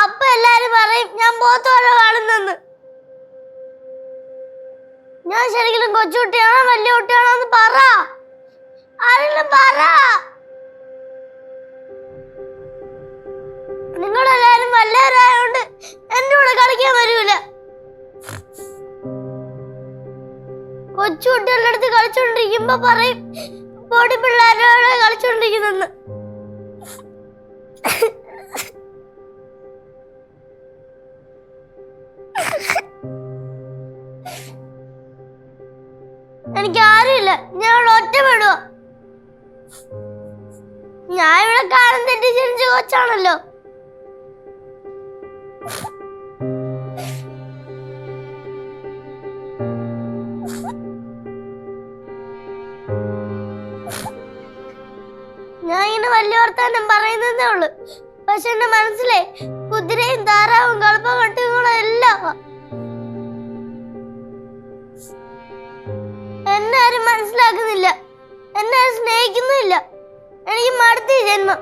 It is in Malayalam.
അപ്പൊ എല്ലാരും പറയും ഞാൻ പോത്തോടെ കാണുന്നെന്ന്. ഞാൻ ശരിക്കും കൊച്ചുകുട്ടിയാണോ വലിയ കുട്ടിയാണോ എന്ന് പറ. ആരെങ്കിലും പറ. നിങ്ങളെല്ലാരും വല്ലവരായോണ്ട് എന്റെ കൂടെ കളിക്കാൻ വരൂല. കൊച്ചുകുട്ടികളുടെ അടുത്ത് കളിച്ചോണ്ടിരിക്കുമ്പോ പറയും പൊടി പിള്ളേരോട് കളിച്ചോണ്ടിരിക്കുന്നെന്ന്. എനിക്ക് ആരുമില്ല. ഞാൻ ഒറ്റപ്പെടുക. ഞാൻ ഇവിടെ കാലം തെറ്റി ജനിച്ച കൊച്ചാണല്ലോ. ഞാൻ ഇങ്ങനെ വലിയ വർത്താനം പറയുന്നതേ ഉള്ളു. പക്ഷെ എന്റെ മനസ്സിലെ കുതിരയും താറാവും കളപ്പകട്ടുകളും എല്ലാം. എന്നെ ആരും മനസ്സിലാക്കുന്നില്ല. എന്നെ ആരും സ്നേഹിക്കുന്നില്ല. എനിക്ക് മടുത്ത ജന്മം.